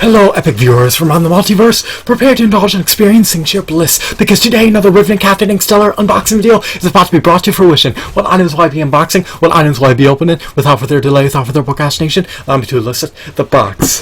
Hello, epic viewers from around the multiverse. Prepare to indulge in experiencing sheer bliss, because today another riveting, captivating, stellar unboxing video is about to be brought to fruition. What items will I be unboxing? What items will I be opening? Without further delay, without further procrastination, allow me to elicit the box.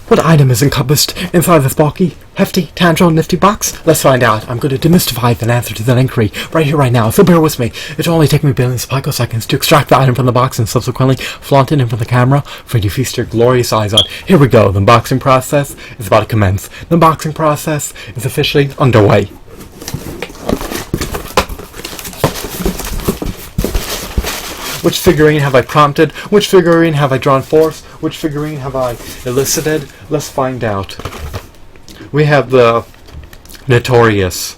What item is encompassed inside this bulky, hefty, tangible, nifty box? Let's find out. I'm going to demystify the answer to that inquiry right here, right now, so bear with me. It'll only take me billions of picoseconds to extract the item from the box and subsequently flaunt it in front of the camera for you to feast your glorious eyes on. Here we go. The unboxing process is about to commence. The unboxing process is officially underway. Which figurine have I prompted? Which figurine have I drawn forth? Which figurine have I elicited? Let's find out. We have the notorious,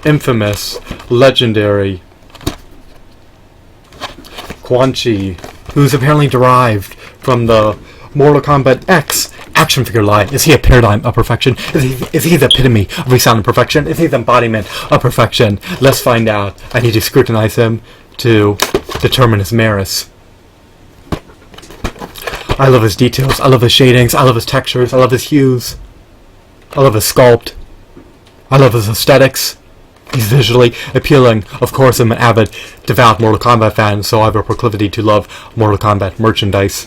infamous, legendary Quan, who's apparently derived from the Mortal Kombat X action figure line. Is he a paradigm of perfection? Is he the epitome of resounding perfection? Is he the embodiment of perfection? Let's find out. I need to scrutinize him to determine his merits. I love his details, I love his shadings, I love his textures, I love his hues, I love his sculpt, I love his aesthetics. He's visually appealing. Of course, I'm an avid, devout Mortal Kombat fan, so I have a proclivity to love Mortal Kombat merchandise.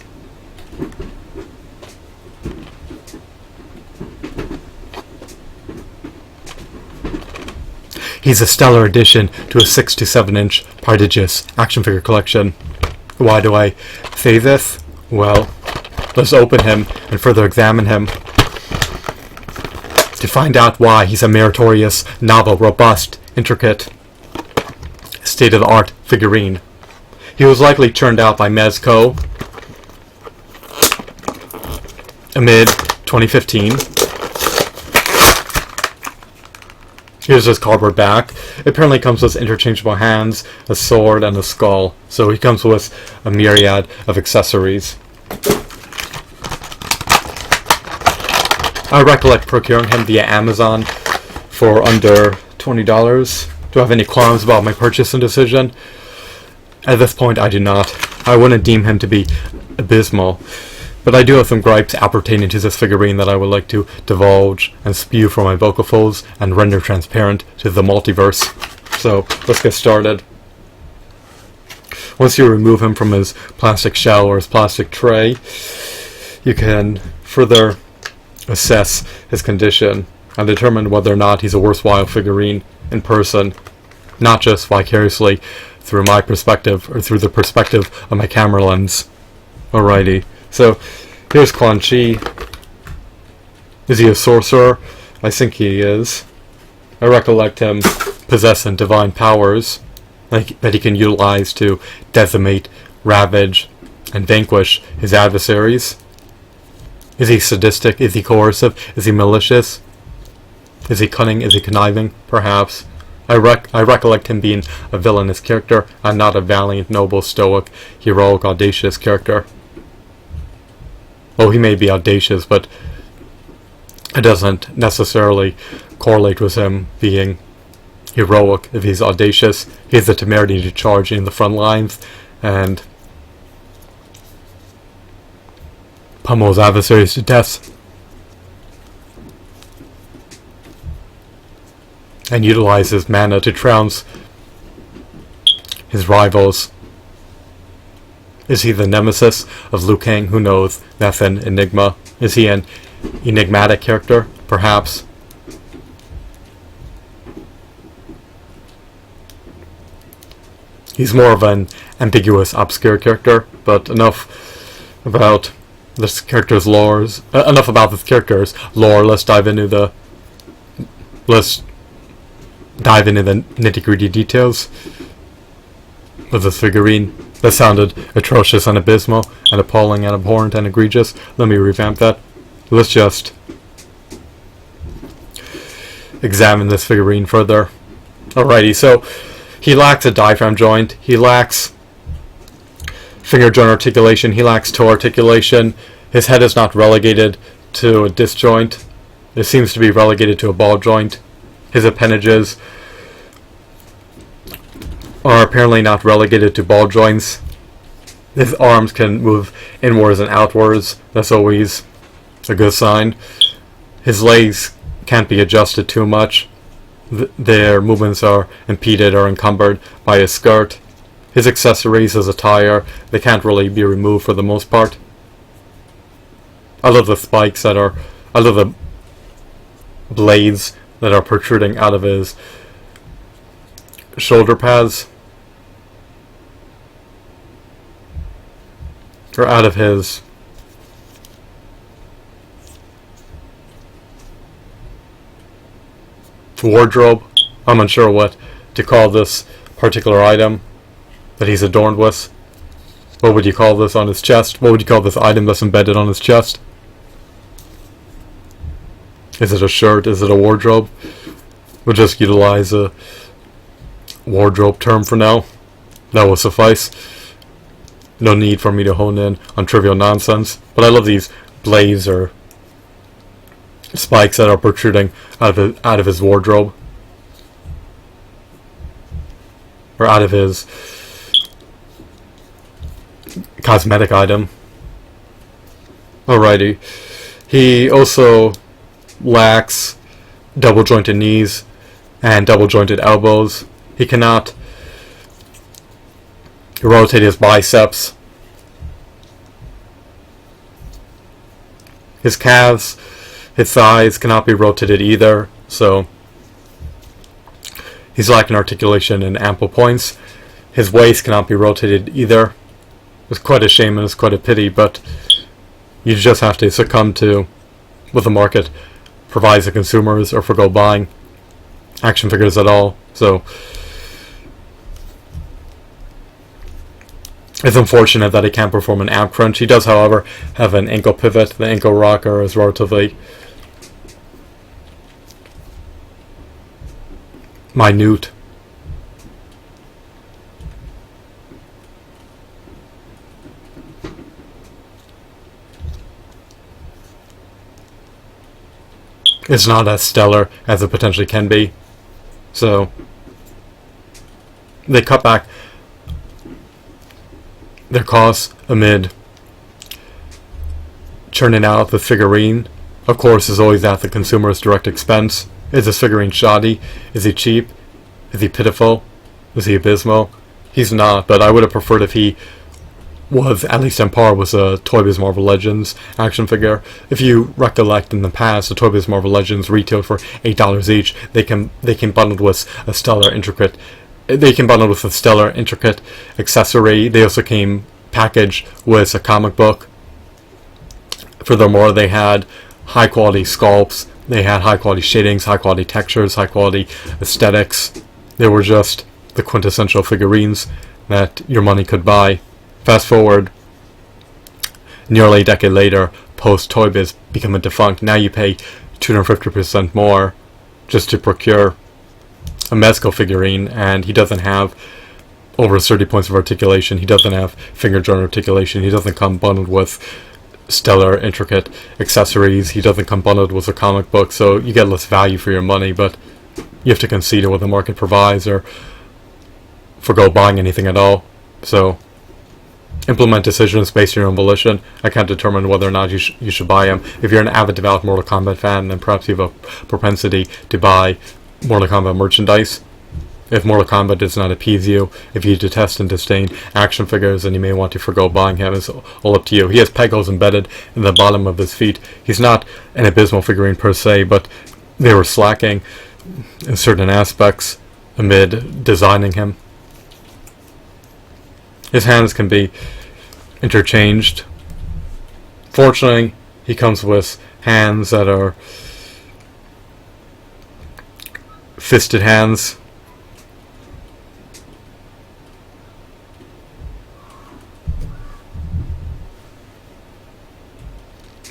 He's a stellar addition to a 6 to 7 inch prodigious action figure collection. Why do I say this? Well, let's open him and further examine him to find out why he's a meritorious, novel, robust, intricate, state-of-the-art figurine. He was likely churned out by Mezco amid 2015. Here's his cardboard back. It apparently comes with interchangeable hands, a sword, and a skull. So he comes with a myriad of accessories. I recollect procuring him via Amazon for under $20. Do I have any qualms about my purchase and decision? At this point, I do not. I wouldn't deem him to be abysmal. But I do have some gripes appertaining to this figurine that I would like to divulge and spew from my vocal folds and render transparent to the multiverse. So, let's get started. Once you remove him from his plastic shell or his plastic tray, you can further assess his condition and determine whether or not he's a worthwhile figurine in person, not just vicariously through my perspective or through the perspective of my camera lens. Alrighty. So, here's Quan Chi. Is he a sorcerer? I think he is. I recollect him possessing divine powers that he can utilize to decimate, ravage, and vanquish his adversaries. Is he sadistic? Is he coercive? Is he malicious? Is he cunning? Is he conniving? Perhaps. I recollect him being a villainous character and not a valiant, noble, stoic, heroic, audacious character. Well, he may be audacious, but it doesn't necessarily correlate with him being heroic. If he's audacious, he has the temerity to charge in the front lines and pummel his adversaries to death. And utilize his mana to trounce his rivals. Is he the nemesis of Liu Kang? Who knows? That's an enigma. Is he an enigmatic character? Perhaps. He's more of an ambiguous, obscure character, but enough about this character's lore. Enough about this character's lore. Let's dive into the nitty-gritty details of this figurine. That sounded atrocious and abysmal and appalling and abhorrent and egregious. Let me revamp that. Let's just examine this figurine further. Alrighty, so he lacks a diaphragm joint. He lacks finger joint articulation. He lacks toe articulation. His head is not relegated to a disc joint. It seems to be relegated to a ball joint. His appendages are apparently not relegated to ball joints. His arms can move inwards and outwards. That's always a good sign. His legs can't be adjusted too much. Their movements are impeded or encumbered by his skirt. His accessories, his attire, they can't really be removed for the most part. I love the spikes that are, I love the blades that are protruding out of his shoulder pads. Or out of his wardrobe. I'm unsure what to call this particular item that he's adorned with. What would you call this on his chest? What would you call this item that's embedded on his chest? Is it a shirt? Is it a wardrobe? We'll just utilize a wardrobe term for now. That will suffice. No need for me to hone in on trivial nonsense. But I love these blades or spikes that are protruding out of his wardrobe. Or out of his cosmetic item. Alrighty. He also lacks double jointed knees and double jointed elbows. He cannot rotate his biceps. His calves, his thighs cannot be rotated either, so he's lacking articulation in ample points. His waist cannot be rotated either. It's quite a shame and it's quite a pity, but you just have to succumb to what the market provides the consumers or forgo buying action figures at all. So it's unfortunate that he can't perform an ab crunch. He does, however, have an ankle pivot. The ankle rocker is relatively minute. It's not as stellar as it potentially can be. So they cut back their costs amid churning out the figurine. Of course, is always at the consumer's direct expense. Is this figurine shoddy? Is he cheap? Is he pitiful? Is he abysmal? He's not, but I would have preferred if he was at least on par with a Toy Biz Marvel Legends action figure. If you recollect in the past, the Toy Biz Marvel Legends retailed for $8 each. They came bundled with a stellar intricate accessory. They also came packaged with a comic book. Furthermore, they had high quality sculpts. They had high quality shadings, high quality textures, high quality aesthetics. They were just the quintessential figurines that your money could buy. Fast forward nearly a decade later, post Toy Biz becoming defunct, now you pay 250% more just to procure a Mezco figurine, and he doesn't have over 30 points of articulation. He doesn't have finger joint articulation. He doesn't come bundled with stellar intricate accessories. He doesn't come bundled with a comic book, so you get less value for your money, but you have to concede to what the market provides or forgo buying anything at all. So implement decisions based on your own volition. I can't determine whether or not you should buy them. If you're an avid, devout Mortal Kombat fan, then perhaps you have a propensity to buy Mortal Kombat merchandise. If Mortal Kombat does not appease you, if you detest and disdain action figures, then you may want to forgo buying him. It's all up to you. He has peg holes embedded in the bottom of his feet. He's not an abysmal figurine per se, but they were slacking in certain aspects amid designing him. His hands can be interchanged. Fortunately, he comes with hands that are fisted hands.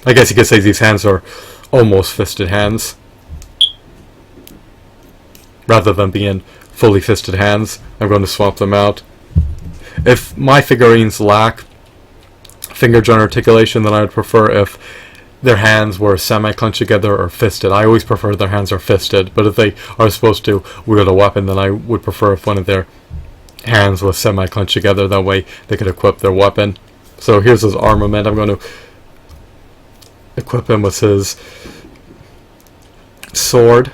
I guess you could say these hands are almost fisted hands, rather than being fully fisted hands. I'm going to swap them out. If my figurines lack finger joint articulation, then I would prefer if their hands were semi-clenched together or fisted. I always prefer their hands are fisted, but if they are supposed to wield a weapon, then I would prefer if one of their hands was semi-clenched together. That way they could equip their weapon. So here's his armament. I'm going to equip him with his sword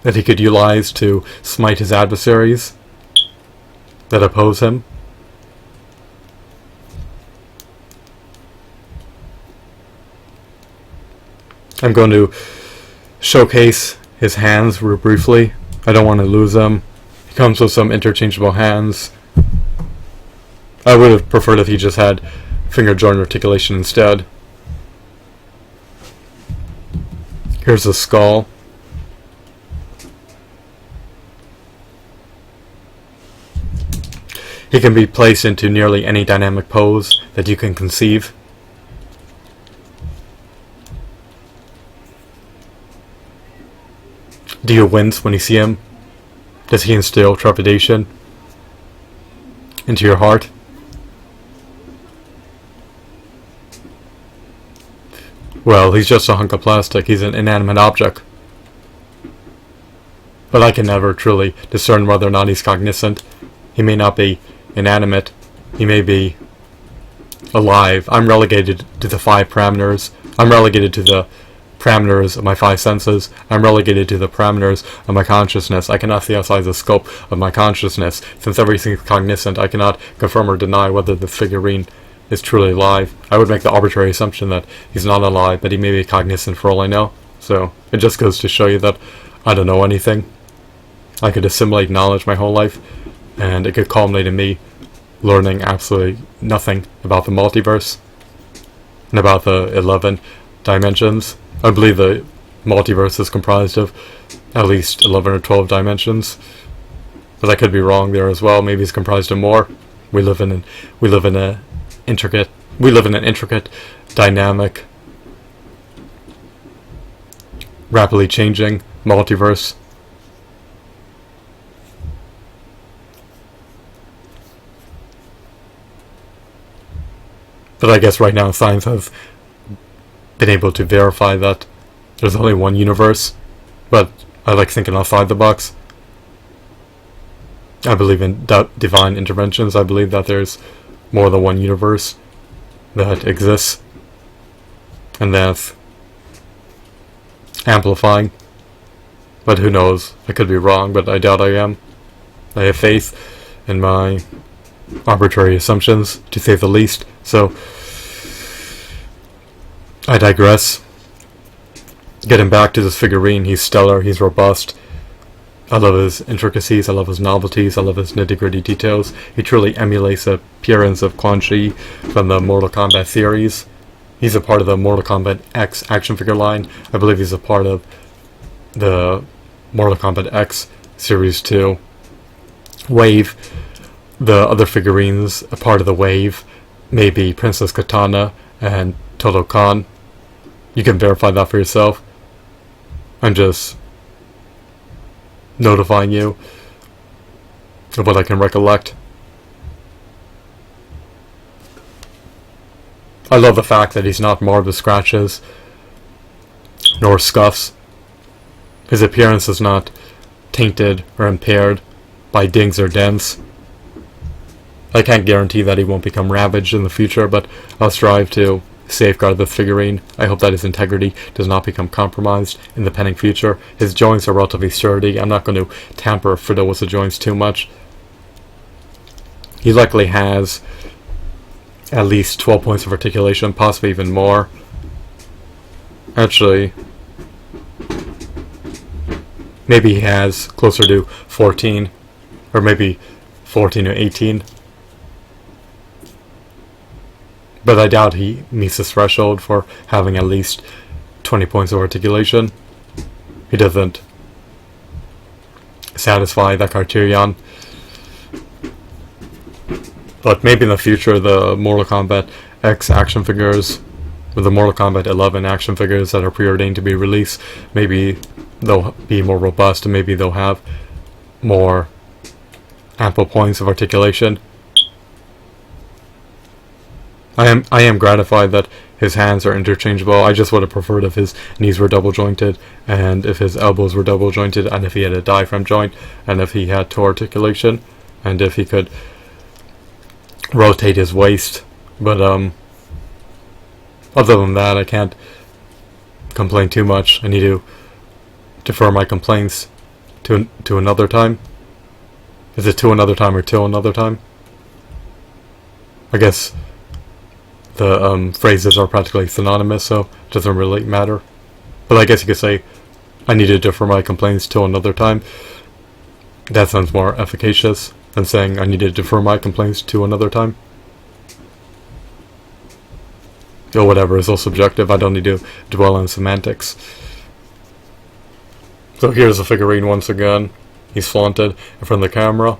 that he could utilize to smite his adversaries that oppose him. I'm going to showcase his hands real briefly. I don't want to lose them. He comes with some interchangeable hands. I would have preferred if he just had finger joint articulation instead. Here's the skull. He can be placed into nearly any dynamic pose that you can conceive. Do you wince when you see him? Does he instill trepidation into your heart? Well, he's just a hunk of plastic. He's an inanimate object. But I can never truly discern whether or not he's cognizant. He may not be inanimate. He may be alive. I'm relegated to the 5 parameters. I'm relegated to the parameters of my 5 senses. I'm relegated to the parameters of my consciousness. I cannot see outside the scope of my consciousness. Since everything is cognizant, I cannot confirm or deny whether the figurine is truly alive. I would make the arbitrary assumption that he's not alive, but he may be cognizant for all I know. So it just goes to show you that I don't know anything. I could assimilate knowledge my whole life, and it could culminate in me learning absolutely nothing about the multiverse and about the 11 dimensions. I believe the multiverse is comprised of at least 11 or 12 dimensions, but I could be wrong there as well. Maybe it's comprised of more. We live in an intricate, dynamic, rapidly changing multiverse. But I guess right now science has been able to verify that there's only one universe, but I like thinking outside the box. I believe in divine interventions. I believe that there's more than one universe that exists, and that's amplifying. But who knows? I could be wrong, but I doubt I am. I have faith in my arbitrary assumptions, to say the least. So I digress. Getting back to this figurine, he's stellar, he's robust. I love his intricacies, I love his novelties, I love his nitty-gritty details. He truly emulates the appearance of Quan Chi from the Mortal Kombat series. He's a part of the Mortal Kombat X action figure line. I believe he's a part of the Mortal Kombat X Series 2 wave. The other figurines, a part of the wave, may be Princess Katana and Toto Khan. You can verify that for yourself. I'm just notifying you of what I can recollect. I love the fact that he's not marred with scratches nor scuffs. His appearance is not tainted or impaired by dings or dents. I can't guarantee that he won't become ravaged in the future, but I'll strive to safeguard the figurine. I hope that his integrity does not become compromised in the pending future. His joints are relatively sturdy. I'm not going to tamper or fiddle with the joints too much. He likely has at least 12 points of articulation, possibly even more. Actually, maybe he has closer to 14, or maybe 14 or 18. But I doubt he meets the threshold for having at least 20 points of articulation. He doesn't satisfy that criterion. But maybe in the future the Mortal Kombat X action figures, or the Mortal Kombat 11 action figures that are preordained to be released, maybe they'll be more robust and maybe they'll have more ample points of articulation. I am gratified that his hands are interchangeable. I just would have preferred if his knees were double jointed, and if his elbows were double jointed, and if he had a diaphragm joint, and if he had toe articulation, and if he could rotate his waist. But other than that, I can't complain too much, I need to defer my complaints to another time. Is it to another time or till another time? I guess the phrases are practically synonymous, so it doesn't really matter. But I guess you could say, I need to defer my complaints till another time. That sounds more efficacious than saying I need to defer my complaints to another time. Or whatever, is all subjective. I don't need to dwell on semantics. So here's the figurine once again. He's flaunted in front of the camera.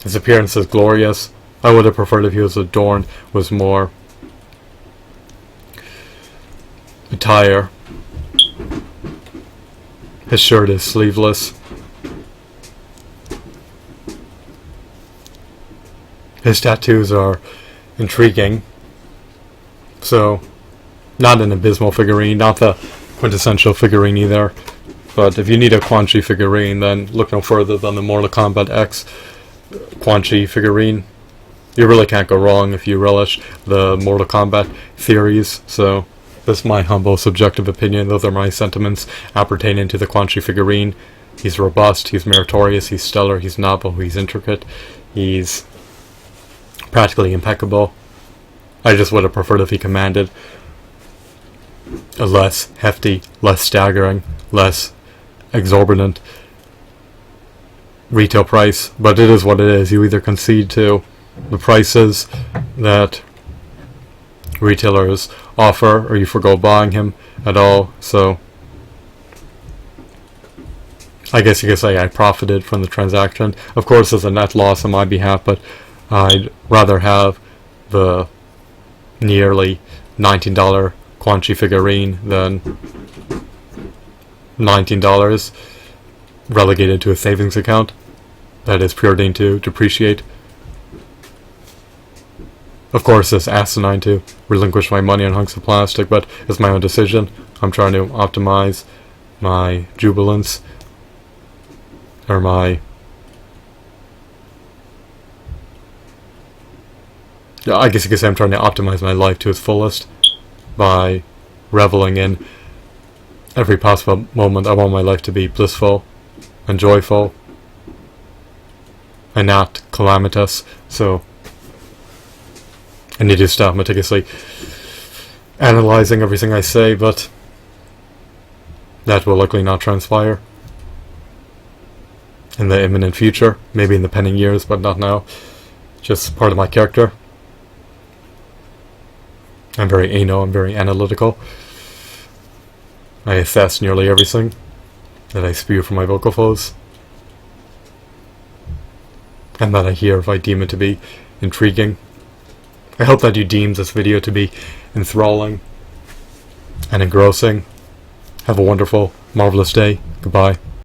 His appearance is glorious. I would have preferred if he was adorned with more attire. His shirt is sleeveless. His tattoos are intriguing. So, not an abysmal figurine, not the quintessential figurine either. But if you need a Quan Chi figurine, then look no further than the Mortal Kombat X Quan Chi figurine. You really can't go wrong if you relish the Mortal Kombat theories. So, this is my humble subjective opinion. Those are my sentiments appertaining to the Quan Chi figurine. He's robust, he's meritorious, he's stellar, he's novel, he's intricate, he's practically impeccable. I just would have preferred if he commanded a less hefty, less staggering, less exorbitant retail price. But it is what it is. You either concede to the prices that retailers offer, or you forgo buying him at all. So I guess you could say I profited from the transaction. Of course, there's a net loss on my behalf, but I'd rather have the nearly $19 Quan Chi figurine than $19 relegated to a savings account that is preordained to depreciate. Of course, it's asinine to relinquish my money on hunks of plastic, but it's my own decision. I'm trying to optimize my jubilance, or my... I guess you could say I'm trying to optimize my life to its fullest by reveling in every possible moment. I want my life to be blissful and joyful and not calamitous, so I need to stop meticulously analyzing everything I say, but that will likely not transpire in the imminent future, maybe in the pending years, but not now. Just part of my character. I'm very anal, I'm very analytical. I assess nearly everything that I spew from my vocal folds, and that I hear if I deem it to be intriguing. I hope that you deem this video to be enthralling and engrossing. Have a wonderful, marvelous day. Goodbye.